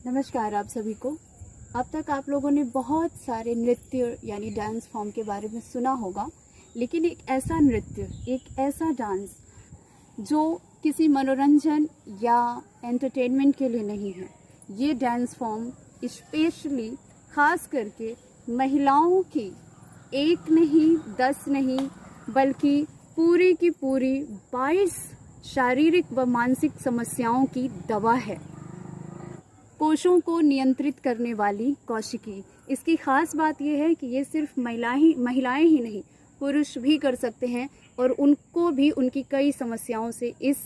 नमस्कार आप सभी को। अब तक आप लोगों ने बहुत सारे नृत्य यानी डांस फॉर्म के बारे में सुना होगा, लेकिन एक ऐसा नृत्य, एक ऐसा डांस जो किसी मनोरंजन या एंटरटेनमेंट के लिए नहीं है। ये डांस फॉर्म स्पेशली खास करके महिलाओं की एक नहीं 10 नहीं बल्कि पूरी की पूरी 22 शारीरिक व मानसिक समस्याओं की दवा है। कोशों को नियंत्रित करने वाली कौशिकी। इसकी खास बात यह है कि ये सिर्फ महिलाएं ही नहीं, पुरुष भी कर सकते हैं और उनको भी उनकी कई समस्याओं से इस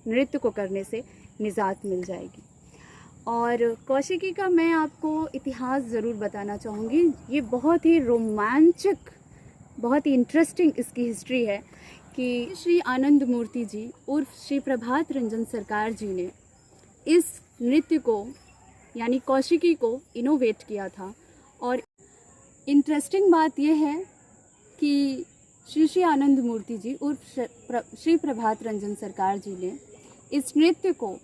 नृत्य को करने से निजात मिल जाएगी। और कौशिकी का मैं आपको इतिहास ज़रूर बताना चाहूँगी। ये बहुत ही रोमांचक, बहुत ही इंटरेस्टिंग इसकी हिस्ट्री है कि श्री आनंद मूर्ति जी उर्फ श्री प्रभात रंजन सरकार जी ने इस नृत्य को यानी कौशिकी को इनोवेट किया था। और इंटरेस्टिंग बात यह है कि श्री आनंद मूर्ति जी उर्फ श्री प्रभात रंजन सरकार जी ने इस नृत्य को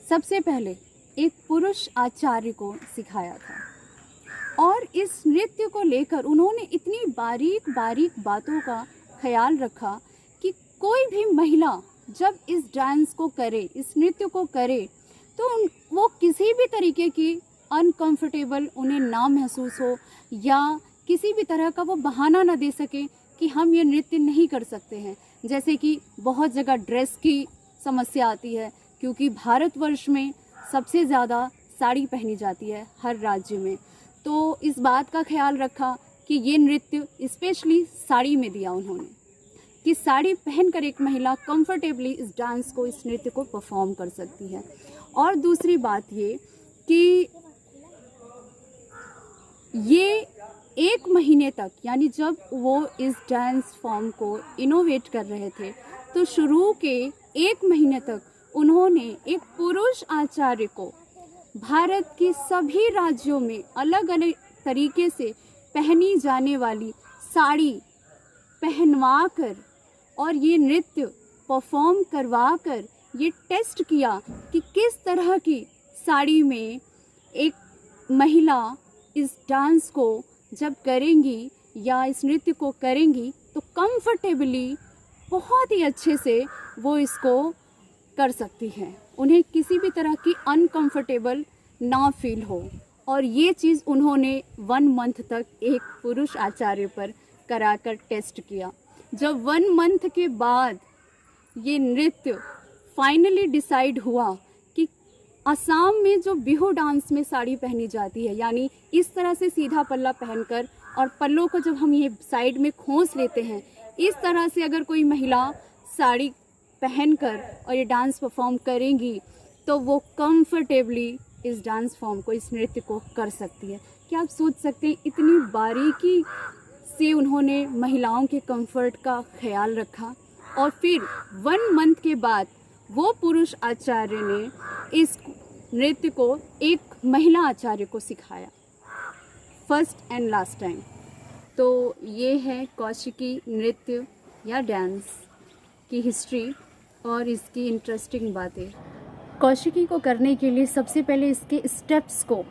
सबसे पहले एक पुरुष आचार्य को सिखाया था। और इस नृत्य को लेकर उन्होंने इतनी बारीक बारीक बातों का ख्याल रखा कि कोई भी महिला जब इस डांस को करे, इस नृत्य को करे, तो वो किसी भी तरीके की अनकंफर्टेबल उन्हें ना महसूस हो या किसी भी तरह का वो बहाना ना दे सके कि हम ये नृत्य नहीं कर सकते हैं। जैसे कि बहुत जगह ड्रेस की समस्या आती है, क्योंकि भारतवर्ष में सबसे ज़्यादा साड़ी पहनी जाती है हर राज्य में। तो इस बात का ख्याल रखा कि ये नृत्य स्पेशली साड़ी में दिया उन्होंने, कि साड़ी पहनकर एक महिला कंफर्टेबली इस डांस को, इस नृत्य को परफॉर्म कर सकती है। और दूसरी बात ये कि ये 1 महीने तक, यानी जब वो इस डांस फॉर्म को इनोवेट कर रहे थे, तो शुरू के 1 महीने तक उन्होंने एक पुरुष आचार्य को भारत के सभी राज्यों में अलग अलग तरीके से पहनी जाने वाली साड़ी पहनवा कर और ये नृत्य परफॉर्म करवा कर ये टेस्ट किया कि किस तरह की साड़ी में एक महिला इस डांस को जब करेंगी या इस नृत्य को करेंगी तो कंफर्टेबली बहुत ही अच्छे से वो इसको कर सकती हैं, उन्हें किसी भी तरह की अनकंफर्टेबल ना फील हो। और ये चीज़ उन्होंने 1 मंथ तक एक पुरुष आचार्य पर कराकर टेस्ट किया। जब 1 मंथ के बाद ये नृत्य फाइनली डिसाइड हुआ कि असम में जो बिहू डांस में साड़ी पहनी जाती है, यानी इस तरह से सीधा पल्ला पहनकर और पल्लों को जब हम ये साइड में खोंस लेते हैं, इस तरह से अगर कोई महिला साड़ी पहनकर और ये डांस परफॉर्म करेंगी तो वो कंफर्टेबली इस डांस फॉर्म को, इस नृत्य को कर सकती है। क्या आप सोच सकते हैं इतनी बारीकी से उन्होंने महिलाओं के कंफर्ट का ख्याल रखा। और फिर 1 मंथ के बाद वो पुरुष आचार्य ने इस नृत्य को एक महिला आचार्य को सिखाया, फर्स्ट एंड लास्ट टाइम। तो ये है कौशिकी नृत्य या डांस की हिस्ट्री और इसकी इंटरेस्टिंग बातें। कौशिकी को करने के लिए सबसे पहले इसके स्टेप्स को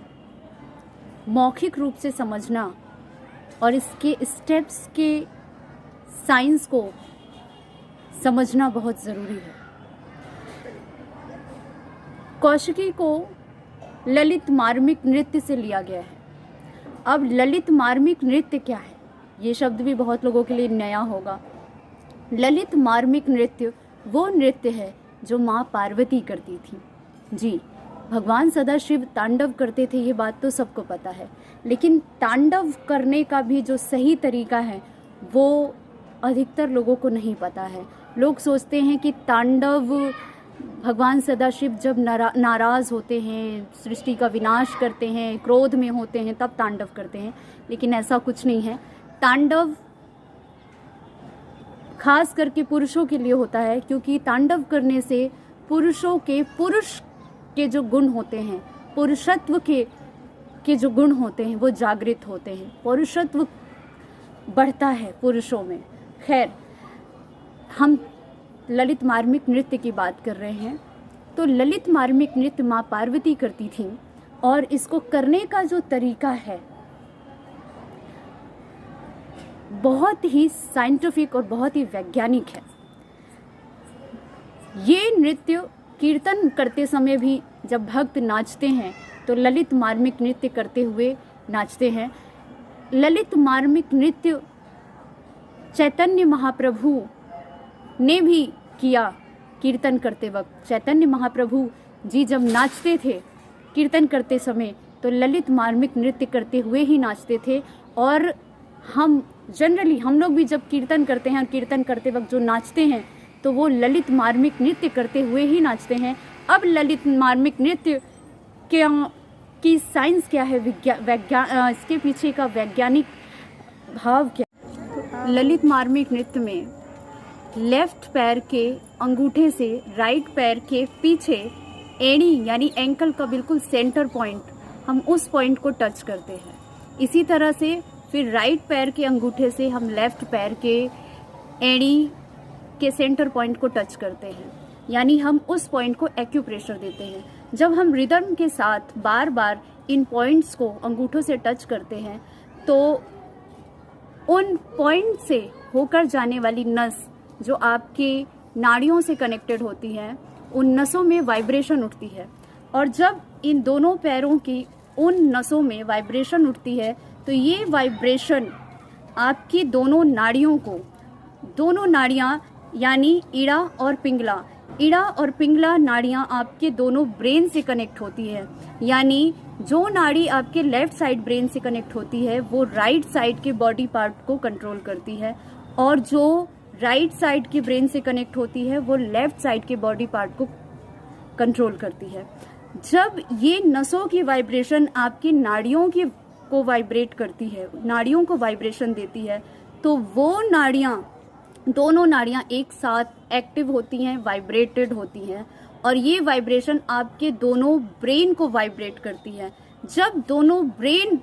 मौखिक रूप से समझना और इसके स्टेप्स के साइंस को समझना बहुत ज़रूरी है। कौशिकी को ललित मार्मिक नृत्य से लिया गया है। अब ललित मार्मिक नृत्य क्या है, ये शब्द भी बहुत लोगों के लिए नया होगा। ललित मार्मिक नृत्य वो नृत्य है जो माँ पार्वती करती थी। जी, भगवान सदाशिव तांडव करते थे, ये बात तो सबको पता है, लेकिन तांडव करने का भी जो सही तरीका है वो अधिकतर लोगों को नहीं पता है। लोग सोचते हैं कि तांडव भगवान सदाशिव जब नाराज़ होते हैं, सृष्टि का विनाश करते हैं, क्रोध में होते हैं, तब तांडव करते हैं, लेकिन ऐसा कुछ नहीं है। तांडव खास करके पुरुषों के लिए होता है, क्योंकि तांडव करने से पुरुषों के, पुरुष के जो गुण होते हैं, पुरुषत्व के जो गुण होते हैं वो जागृत होते हैं, पुरुषत्व बढ़ता है पुरुषों में। खैर, हम ललित मार्मिक नृत्य की बात कर रहे हैं। तो ललित मार्मिक नृत्य माँ पार्वती करती थी, और इसको करने का जो तरीका है बहुत ही साइंटिफिक और बहुत ही वैज्ञानिक है। ये नृत्य कीर्तन करते समय भी जब भक्त नाचते हैं तो ललित मार्मिक नृत्य करते हुए नाचते हैं। ललित मार्मिक नृत्य चैतन्य महाप्रभु ने भी किया कीर्तन करते वक्त। चैतन्य महाप्रभु जी जब नाचते थे कीर्तन करते समय तो ललित मार्मिक नृत्य करते हुए ही नाचते थे। और हम जनरली हम लोग भी जब कीर्तन करते हैं और कीर्तन करते वक्त जो नाचते हैं तो वो ललित मार्मिक नृत्य करते हुए ही नाचते हैं। अब ललित मार्मिक नृत्य की साइंस क्या है, इसके पीछे का वैज्ञानिक भाव क्या। ललित मार्मिक नृत्य में लेफ्ट पैर के अंगूठे से राइट पैर के पीछे एड़ी यानी एंकल का बिल्कुल सेंटर पॉइंट, हम उस पॉइंट को टच करते हैं। इसी तरह से फिर राइट पैर के अंगूठे से हम लेफ्ट पैर के एड़ी के सेंटर पॉइंट को टच करते हैं, यानी हम उस पॉइंट को एक्यूप्रेशर देते हैं। जब हम रिदम के साथ बार बार इन पॉइंट्स को अंगूठों से टच करते हैं तो उन पॉइंट से होकर जाने वाली नस जो आपके नाड़ियों से कनेक्टेड होती है, उन नसों में वाइब्रेशन उठती है। और जब इन दोनों पैरों की उन नसों में वाइब्रेशन उठती है तो ये वाइब्रेशन आपकी दोनों नाड़ियाँ यानी ईड़ा और पिंगला नाड़ियाँ आपके दोनों ब्रेन से कनेक्ट होती है। यानी जो नाड़ी आपके लेफ्ट साइड ब्रेन से कनेक्ट होती है वो राइट साइड के बॉडी पार्ट को कंट्रोल करती है, और जो राइट साइड की ब्रेन से कनेक्ट होती है वो लेफ्ट साइड के बॉडी पार्ट को कंट्रोल करती है। जब ये नसों की वाइब्रेशन आपकी नाड़ियों को वाइब्रेट करती है, नाड़ियों को वाइब्रेशन देती है, तो वो दोनों नाड़ियाँ एक साथ एक्टिव होती हैं, वाइब्रेटेड होती हैं, और ये वाइब्रेशन आपके दोनों ब्रेन को वाइब्रेट करती है। जब दोनों ब्रेन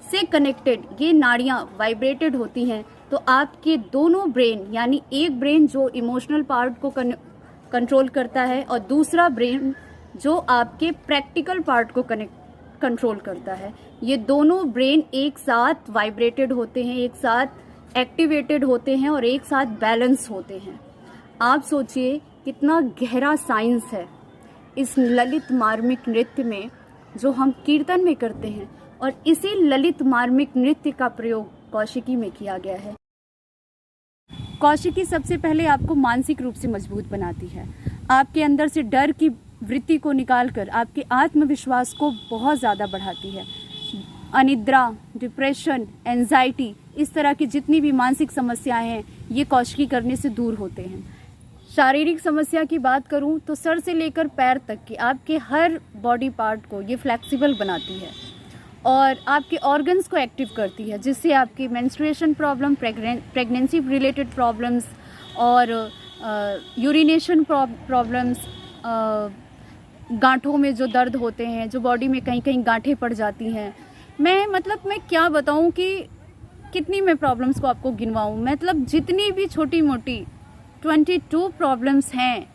से कनेक्टेड ये नाड़ियाँ वाइब्रेटेड होती हैं तो आपके दोनों ब्रेन यानी एक ब्रेन जो इमोशनल पार्ट को कंट्रोल करता है और दूसरा ब्रेन जो आपके प्रैक्टिकल पार्ट को कंट्रोल करता है, ये दोनों ब्रेन एक साथ वाइब्रेटेड होते हैं, एक साथ एक्टिवेटेड होते हैं और एक साथ बैलेंस होते हैं। आप सोचिए कितना गहरा साइंस है इस ललित मार्मिक नृत्य में जो हम कीर्तन में करते हैं, और इसी ललित मार्मिक नृत्य का प्रयोग कौशिकी में किया गया है। कौशिकी सबसे पहले आपको मानसिक रूप से मजबूत बनाती है, आपके अंदर से डर की वृत्ति को निकालकर आपके आत्मविश्वास को बहुत ज़्यादा बढ़ाती है। अनिद्रा, डिप्रेशन, एंजाइटी, इस तरह की जितनी भी मानसिक समस्याएं हैं ये कौशिकी करने से दूर होते हैं। शारीरिक समस्या की बात करूं तो सर से लेकर पैर तक के आपके हर बॉडी पार्ट को ये फ्लेक्सिबल बनाती है और आपके ऑर्गन्स को एक्टिव करती है, जिससे आपकी menstruation problem, pregnancy related problems और यूरिनेशन प्रॉब्लम्स, गांठों में जो दर्द होते हैं, जो बॉडी में कहीं कहीं गांठें पड़ जाती हैं, मैं क्या बताऊं कि कितनी मैं प्रॉब्लम्स को आपको गिनवाऊं। मतलब जितनी भी छोटी मोटी 22 प्रॉब्लम्स हैं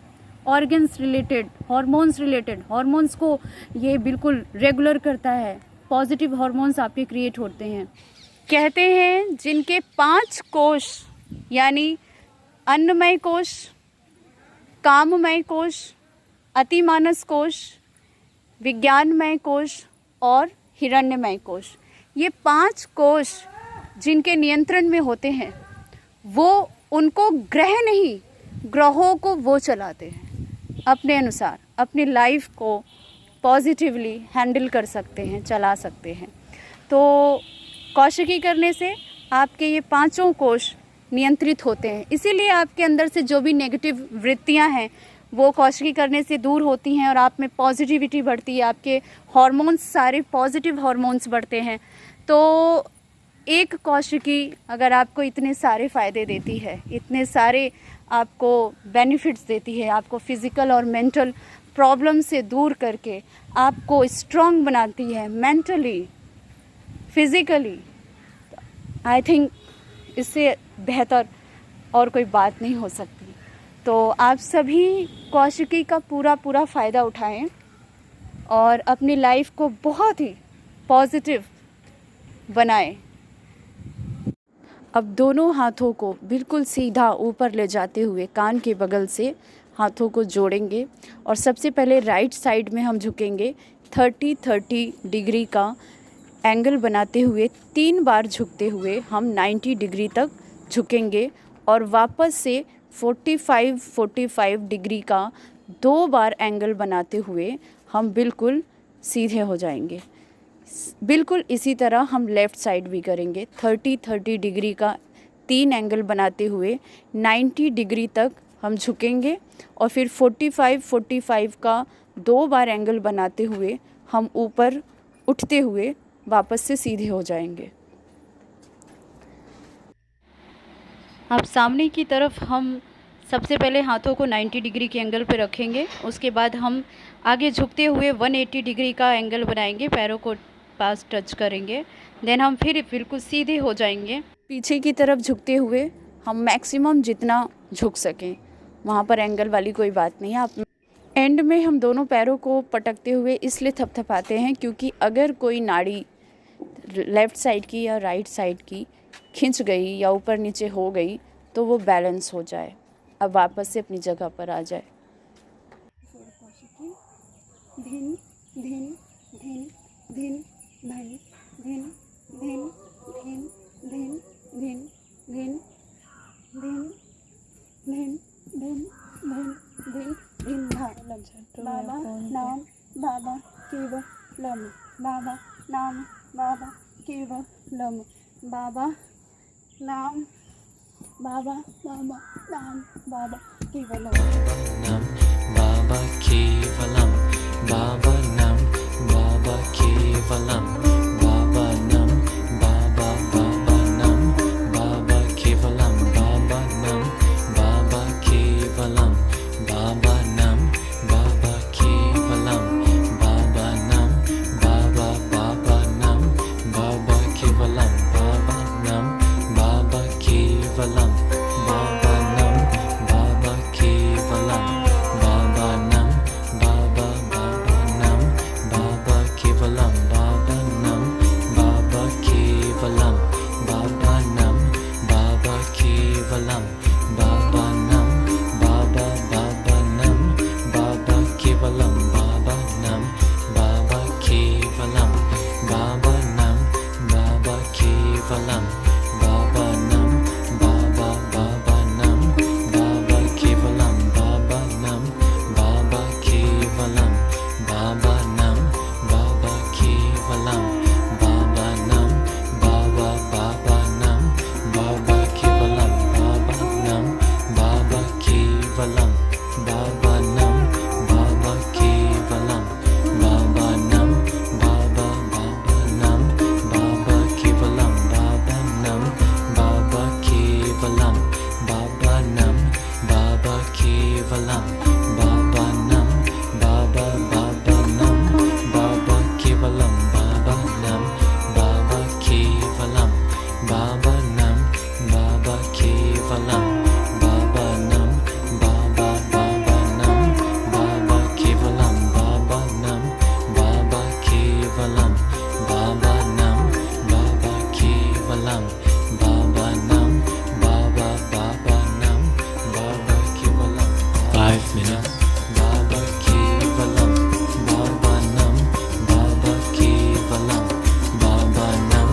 organs related, hormones related, hormones को ये बिल्कुल रेगुलर करता है, पॉजिटिव हार्मोन्स आपके क्रिएट होते हैं। कहते हैं जिनके 5 कोश यानी अन्नमय कोश, काममय कोश, अतिमानस कोश, विज्ञानमय कोश और हिरण्यमय कोश, ये 5 कोश जिनके नियंत्रण में होते हैं वो उनको ग्रह नहीं, ग्रहों को वो चलाते हैं अपने अनुसार, अपनी लाइफ को पॉजिटिवली हैंडल कर सकते हैं, चला सकते हैं। तो कौशिकी करने से आपके ये 5 कोश नियंत्रित होते हैं, इसीलिए आपके अंदर से जो भी नेगेटिव वृत्तियां हैं वो कौशिकी करने से दूर होती हैं और आप में पॉजिटिविटी बढ़ती है, आपके हार्मोन्स सारे पॉजिटिव हार्मोन्स बढ़ते हैं। तो एक कौशिकी अगर आपको इतने सारे फ़ायदे देती है, इतने सारे आपको बेनिफिट्स देती है, आपको फिज़िकल और मेंटल प्रॉब्लम से दूर करके आपको स्ट्रॉन्ग बनाती है मेंटली, फिज़िकली, आई थिंक इससे बेहतर और कोई बात नहीं हो सकती। तो आप सभी कौशिकी का पूरा फ़ायदा उठाएं और अपनी लाइफ को बहुत ही पॉजिटिव बनाएं। अब दोनों हाथों को बिल्कुल सीधा ऊपर ले जाते हुए कान के बगल से हाथों को जोड़ेंगे और सबसे पहले राइट साइड में हम झुकेंगे। 30 डिग्री का एंगल बनाते हुए 3 बार झुकते हुए हम 90 डिग्री तक झुकेंगे और वापस से 45 डिग्री का 2 बार एंगल बनाते हुए हम बिल्कुल सीधे हो जाएंगे। बिल्कुल इसी तरह हम लेफ़्ट साइड भी करेंगे। 30 डिग्री का 3 एंगल बनाते हुए 90 डिग्री तक हम झुकेंगे और फिर 45 का 2 बार एंगल बनाते हुए हम ऊपर उठते हुए वापस से सीधे हो जाएंगे। अब सामने की तरफ हम सबसे पहले हाथों को 90 डिग्री के एंगल पर रखेंगे। उसके बाद हम आगे झुकते हुए 180 डिग्री का एंगल बनाएंगे, पैरों को पास टच करेंगे। देन हम फिर बिल्कुल सीधे हो जाएंगे। पीछे की तरफ झुकते हुए हम मैक्सिमम जितना झुक सकें, वहाँ पर एंगल वाली कोई बात नहीं है। आप एंड में हम दोनों पैरों को पटकते हुए इसलिए थपथपाते हैं क्योंकि अगर कोई नाड़ी लेफ़्ट साइड की या राइट साइड की खिंच गई या ऊपर नीचे हो गई तो वो बैलेंस हो जाए, अब वापस से अपनी जगह पर आ जाए। धिन धिन धिन धिन धिन धिन धिन धिन धिन धिन धिन धिन धिन धिन धिन धिन धिन बाबा नाम बाबा केवलम, बाबा नाम बाबा केवलम, बाबा नाम बाबा बाबा नाम बाबा केवलम, नाम बाबा केवलम, बाबा नाम बाबा केवलम, बाबा नाम बाबा बाबा नाम बाबा केवलम, बाबा नाम बाबा केवलम, बाबा नाम बाबा केवलम, बाबा नाम बाबा बाबा नाम बाबा केवलम, बाबा नाम बाबा केवलम, बाबा नाम बाबा केवलम, बाबा नाम बाबा बाबा नाम बाबा केवलम, बाबा नाम बाबा केवलम, बाबा नाम बाबा केवलम, बाबा नाम बाबा बाबा नाम बाबा केवलम, बाबा नाम बाबा केवलम, बाबा नाम बाबा केवलम, बाबा नाम बाबा बाबा नाम बाबा केवलम, बाबा नाम बाबा केवलम, बाबा नाम बाबा केवलम, बाबा नाम बाबा बाबा नाम बाबा केवलम, बाबा नाम बाबा केवलम, बाबा नाम बाबा केवलम, बाबा नाम बाबा बाबा नाम बाबा केवलम, बाबा नाम बाबा केवलम, बाबा नाम बाबा केवलम, बाबा नाम बाबा बाबा नाम बाबा केवलम, बाबा नाम बाबा केवलम, बाबा नाम बाबा केवलम, बाबा नाम बाबा बाबा नाम बाबा केवलम, बाबा नाम बाबा केवलम, बाबा नाम बाबा केवलम, बाबा नाम बाबा बाबा नाम बाबा केवलम। 5 minutes. बाबा केवलम, बाबा नाम बाबा केवलम, बाबा नाम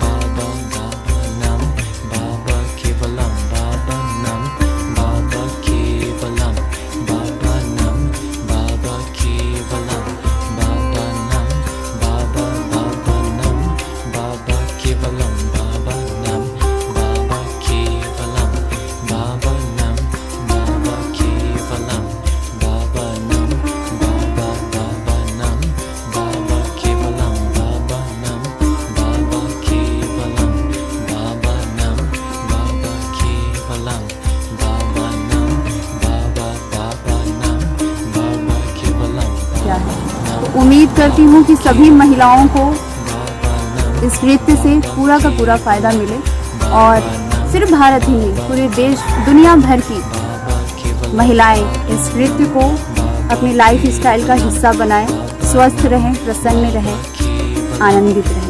बाबा बाबा नाम बाबा केवलम, बाबा नाम बाबा केवलम, बाबा नाम बाबा केवलम, बाबा नाम बाबा बाबा नाम बाबा केवलम, बाबा नाम बाबा केवलम, बाबा नाम बाबा केवलम, बाबा नाम बाबा बाबा नाम बाबा केवलम, बाबा नाम बाबा केवलम, बाबा नाम बाबा केवलम, बाबा नाम बाबा बाबा नाम बाबा केवलम, क्या है। तो उम्मीद करती हूँ कि सभी महिलाओं को इस नृत्य से पूरा का पूरा फ़ायदा मिले और सिर्फ भारत ही नहीं, पूरे देश दुनिया भर की महिलाएं इस नृत्य को अपनी लाइफ स्टाइल का हिस्सा बनाएं, स्वस्थ रहें, प्रसन्न रहें, आनंदित रहें।